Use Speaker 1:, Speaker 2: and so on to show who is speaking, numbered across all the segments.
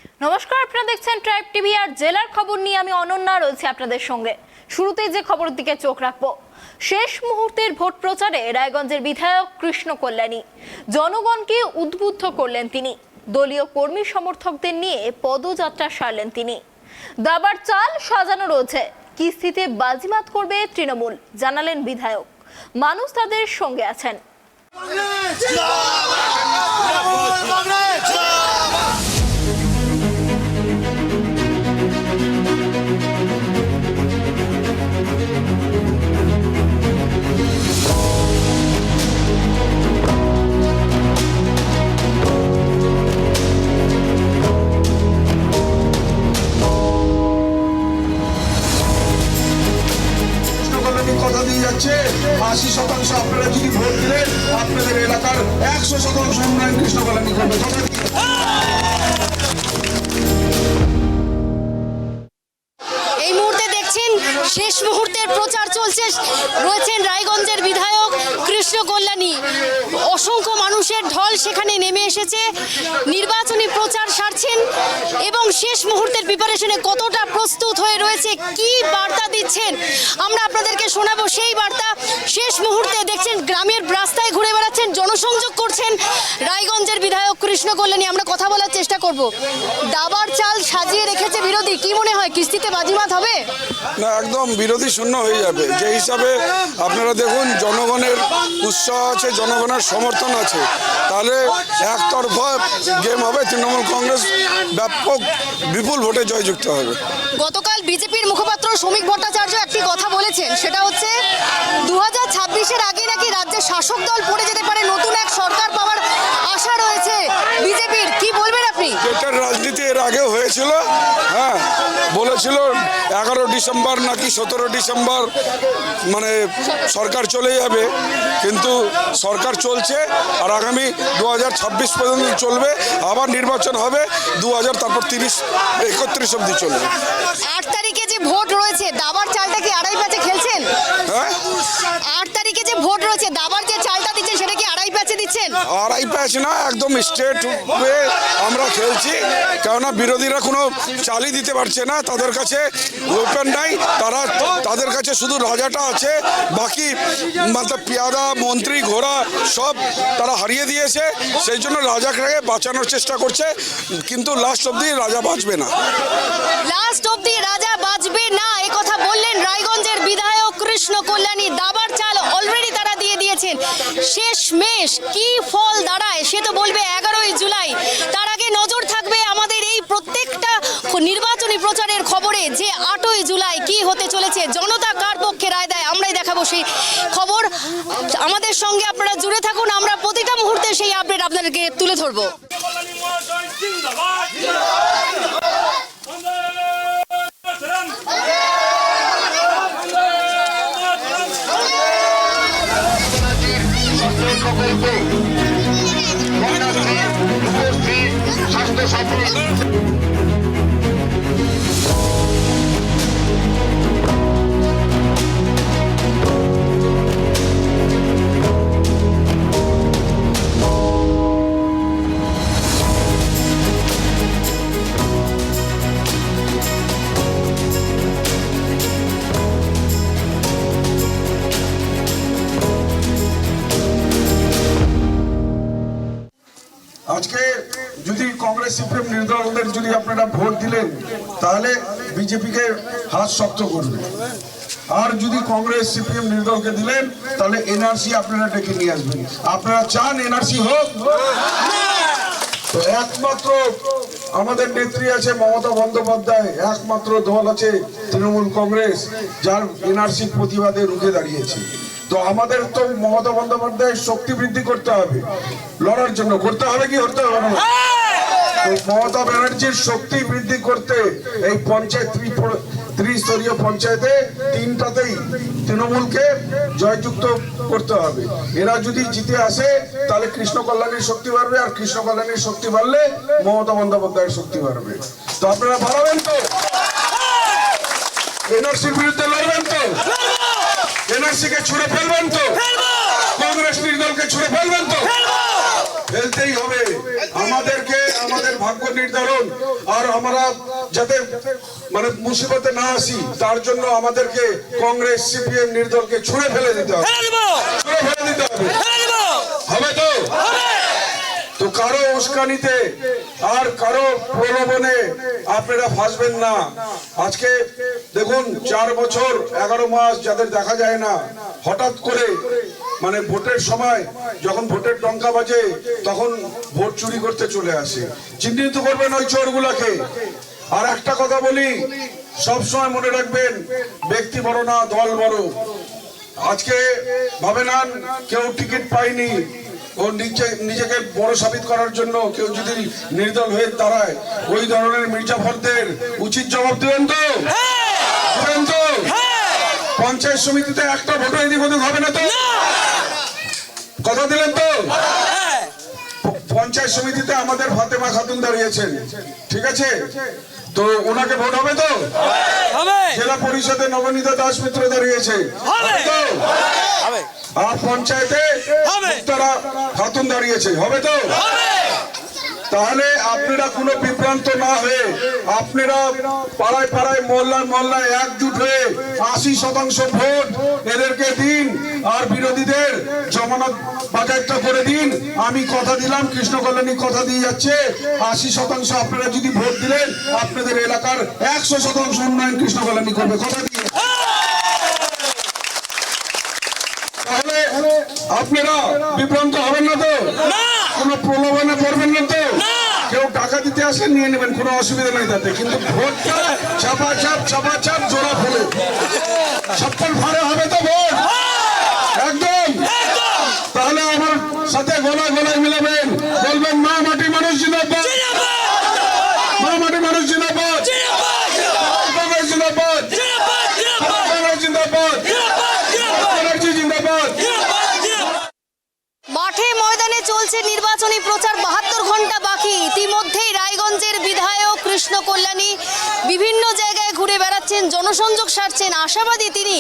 Speaker 1: নমস্কার, আপনারা দেখছেন ট্রাইব টিভি আর জেলার খবর নিয়ে আমি অনন্যা রয়েছে আপনাদের সঙ্গে। শুরুতেই যে খবরের দিকে চোখ রাখবো, শেষ মুহূর্তের ভোট প্রচারে রায়গঞ্জের বিধায়ক কৃষ্ণ কল্যাণী জনগণকে উদ্বুদ্ধ করলেন তিনি। দলীয় কর্মী সমর্থকদের নিয়ে পদযাত্রা সারলেন তিনি। দাবার চাল সাজানো রয়েছে, কিস্তিতে বাজিমাত করবে তৃণমূল জানালেন বিধায়ক। মানুষ তাদের সঙ্গে আছেন।
Speaker 2: কথা দিয়ে যাচ্ছে 80% আপনারা যদি ভোট দিলেন আপনাদের এলাকার 100% উন্নয়ন কৃষ্ণ কল্যাণী করবে।
Speaker 3: এই মুহূর্তে দেখছেন শেষ মুহূর্তের প্রচার চলছে, রয়েছেন রায়গঞ্জের বিধায়ক কৃষ্ণ কল্যাণী। অসংখ্য মানুষের ঢল সেখানে নেমে এসেছে, নির্বাচনী প্রচার সারছেন এবং শেষ মুহূর্তের প্রিপারেশনে কতটা প্রস্তুত হয়ে রয়েছে, কি বার্তা দিচ্ছেন আমরা আপনাদেরকে শোনাবো সেই বার্তা। শেষ মুহূর্তে দেখছেন গ্রামের রাস্তায় ঘুরে বেড়াচ্ছেন, জনসংযোগ করছেন রায়গঞ্জের বিধায়ক কৃষ্ণ কল্যাণী। আমরা কথা বলার চেষ্টা করব। দাবার চাল সাজিয়ে রেখেছে বিরোধী, কি মনে হয় কিস্তিতে বাজিমাত হবে?
Speaker 2: না, একদম বিরোধী শূন্য হয়ে যাবে। যে হিসাবে আপনারা দেখুন জনগণের উৎসাহ আছে, জনগণের সমর্থন আছে, তাহলে একতরফা গেম হবে। তৃণমূল কংগ্রেস ব্যাপক বিপুল ভোটে জয়যুক্ত হবে।
Speaker 3: গতকাল বিজেপির মুখপাত্র শ্রমিক ভট্টাচার্য একটি কথা বলেছেন, সেটা হচ্ছে 2026-এর আগে নাকি রাজ্যের শাসক দল পড়ে যেতে পারে, নতুন এক সরকার পাওয়ার আশা রয়েছে বিজেপির। কি বলবেন আপনি?
Speaker 2: যেটার রাজনীতি এর আগে হয়েছিল, হ্যাঁ, বলেছিল 11 ডিসেম্বর নাকি 17 ডিসেম্বর মানে সরকার চলে যাবে, কিন্তু সরকার চলছে আর আগামী 2026 পর্যন্ত চলবে। আবার নির্বাচন হবে 2000, তারপর 30-31 অবধি চলবে।
Speaker 3: 8 তারিখে যে ভোট রয়েছে, দাবার চালটা কি আড়াই প্যাচে খেলছেন?
Speaker 2: হ্যাঁ,
Speaker 3: 8 তারিখে যে ভোট রয়েছে, দাবার যে চালটা দিচ্ছেন সেটা কি আড়াই প্যাচে দিচ্ছেন?
Speaker 2: আড়াই প্যাচ না, একদম স্ট্রেট ওয়ে আমরা খেলছি। কেননা বিরোধীরা কোনো চালই দিতে পারছে না, তাদের কাছে ওয়েপেন নাই, তাদের কাছে শুধু রাজাটা আছে, বাকি মানে পেয়াদা মন্ত্রী ঘোড়া সব তারা হারিয়ে দিয়েছে। সেই জন্য রাজাকে বাঁচানোর চেষ্টা করছে, কিন্তু লাস্ট অবধি রাজা বাঁচবে না।
Speaker 3: লাস্ট অবধি রাজা বাঁচবে না, এ কথা বললেন রায়গঞ্জের বিধায়ক কৃষ্ণ কল্যাণী। দাবার চাল অলরেডি তারা দিয়ে দিয়েছেন। শেষমেশ কি ফল দাঁড়ায় সে তো বলবে 11ই জুলাই। তার আগে নজর থাকবে আমাদের এই প্রত্যেকটা নির্বাচনী প্রচারের খবরে যে 8ই জুলাই কি হতে চলেছে, জনতা কার পক্ষে রায় দেয়, আমরাই দেখাবো সেই খবর। আমাদের সঙ্গে আপনারা জুড়ে থাকুন, আমরা প্রতিটা মুহূর্তে সেই আপডেট আপনাদেরকে তুলে ধরবো।
Speaker 4: স্বাস্থ্য সাথী
Speaker 2: আজকে যদি কংগ্রেস সিপিএম নির্দলদের যদি আপনারা ভোট দিলেন তাহলে বিজেপিকে হাত শক্ত করবে, আর যদি কংগ্রেস সিপিএম নির্দলকে দিলেন তাহলে এনআরসি আপনারা ডেকে নিয়ে আসবেন। আপনারা চান এনআরসি হোক? তো একমাত্র আমাদের নেত্রী আছে মমতা বন্দ্যোপাধ্যায়, একমাত্র দল আছে তৃণমূল কংগ্রেস যার এনআরসি প্রতিবাদে রুখে দাঁড়িয়েছে। তো আমাদের তো মমতা বন্দ্যোপাধ্যায়ের শক্তি বৃদ্ধি করতে হবে, লড়ার জন্য করতে হবে কি করতে হবে না? তো মমতা ব্যানার্জির শক্তি বৃদ্ধি করতে এই পঞ্চায়েত ত্রিস্তরীয় পঞ্চায়েতে 3টাতেই তৃণমূলকে জয়যুক্ত করতে হবে। এরা যদি জিতে আসে তাহলে কৃষ্ণ কল্যাণীর শক্তি বাড়বে, আর কৃষ্ণ কল্যাণীর শক্তি বাড়লে মমতা বন্দ্যোপাধ্যায়ের শক্তি বাড়বে। তো আপনারা বাড়াবেন তো, এনআরসির বিরুদ্ধে লড়বেন তো, এনআরসি কে ছুড়ে ফেলবেন তো, কংগ্রেস নির্দলকে ছুড়ে ফেলবেন তো। ফেলতেই হবে। আমাদেরকে আমাদের ভাগ্য নির্ধারণ আর আমরা যাতে মানে মুসিবতে না আসি তার জন্য আমাদেরকে কংগ্রেস সিপিএম নির্দলকে ছুঁড়ে ফেলে দিতে হবে, ছুঁড়ে ফেলে দিতে হবে। হবে তো? তো কারো উস্কানিতে আর কারো প্রলোভনে আপনারা ফাঁসবেন না। আজকে দেখুন 4 বছর 11 মাস যাদের দেখা যায় না, হঠাৎ করে মানে ভোটের সময় যখন ভোটের টঙ্কা বাজে তখন ভোট চুরি করতে চলে আসে। চিহ্নিত করবেন ওই চোরগুলাকে। আর একটা কথা বলি, সবসময় মনে রাখবেন, ব্যক্তি বড় না, দল বড়। আজকে ভাবে না কেউ টিকিট পায়নি, ও নিজেকে বড় সাবিত করার জন্য কেউ যদি নির্দল হয়ে দাঁড়ায়, ওই ধরনের মির্জাফরদের উচিত জবাব দেবেন তো? দেবেন তো? পঞ্চায়েত সমিতিতে একটা ভোট এদিক ওদিক হবে না তো? কথা দিলেন তো? পঞ্চায়েত সমিতিতে আমাদের ফাতেমা খাতুন দাঁড়িয়েছেন, ঠিক আছে? তো ওনাকে ভোট হবে তো? জেলা পরিষদে নবনীতা দাস মিত্র দাঁড়িয়েছে, হবে তো? আর পঞ্চায়েতে মুক্তারা খাতুন দাঁড়িয়েছে, হবে তো? তাহলে আপনারা কোনো বিভ্রান্ত না হয়ে আপনারা পাড়ায় পাড়ায় মহল্লায় মহল্লায় একজুট হয়ে 80% ভোট এদেরকে দিন আর বিরোধীদের জমানত বাজেয়াপ্ত করে দিন। আমি কথা দিলাম, কৃষ্ণ কল্যাণী কথা দিয়ে যাচ্ছে, 80% আপনারা যদি ভোট দিলেন আপনাদের এলাকার 100% উন্নয়ন কৃষ্ণ কল্যাণী করবে, কথা দিয়ে। তাহলে আপনারা বিভ্রান্ত হবেন না তো? কোনো প্রলোভনে পড়বেন না তো? কেউ টাকা দিতে আসলে নিয়ে নেবেন, কোনো অসুবিধা নেই তাতে। কিন্তু ভোটটা চাপাচাপ জোড়া ফেলে সপ্তাহ ভাড়ে হবে তো ভোট? একদম। তাহলে আমার সাথে গলায় গলায় মিলাবেন, বলবেন মা মাটি মানুষ জিন্দাবাদ, মা মাটি মানুষ জিন্দাবাদ, কংগ্রেস জিন্দাবাদ, কংগ্রেস জিন্দাবাদ, ব্যানার্জি জিন্দাবাদ।
Speaker 3: মাঠে ময়দানে চলছে নির্বাচনী প্রচার, 72 ঘন্টা বাকি। ইতিমধ্যেই রায়গঞ্জের বিধায়ক কৃষ্ণ কল্যাণী বিভিন্ন জায়গায় ঘুরে বেড়াচ্ছেন, জনসংযোগ সারছেন। আশাবাদী তিনি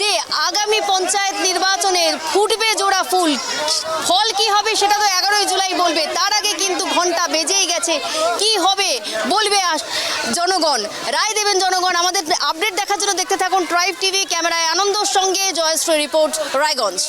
Speaker 3: যে আগামী পঞ্চায়েত নির্বাচনের ফুটবে জোড়া ফুল। ফল কি হবে সেটা তো 11ই জুলাই বলবে, তার আগে কিন্তু ঘন্টা বেজেই গেছে। কি হবে বলবে জনগণ, রায় দেবেন জনগণ। আমাদের আপডেট দেখার জন্য দেখতে থাকুন ট্রাইব টিভি। ক্যামেরায় আনন্দর সঙ্গে জয়শ্রী রিপোর্ট, রায়গঞ্জ।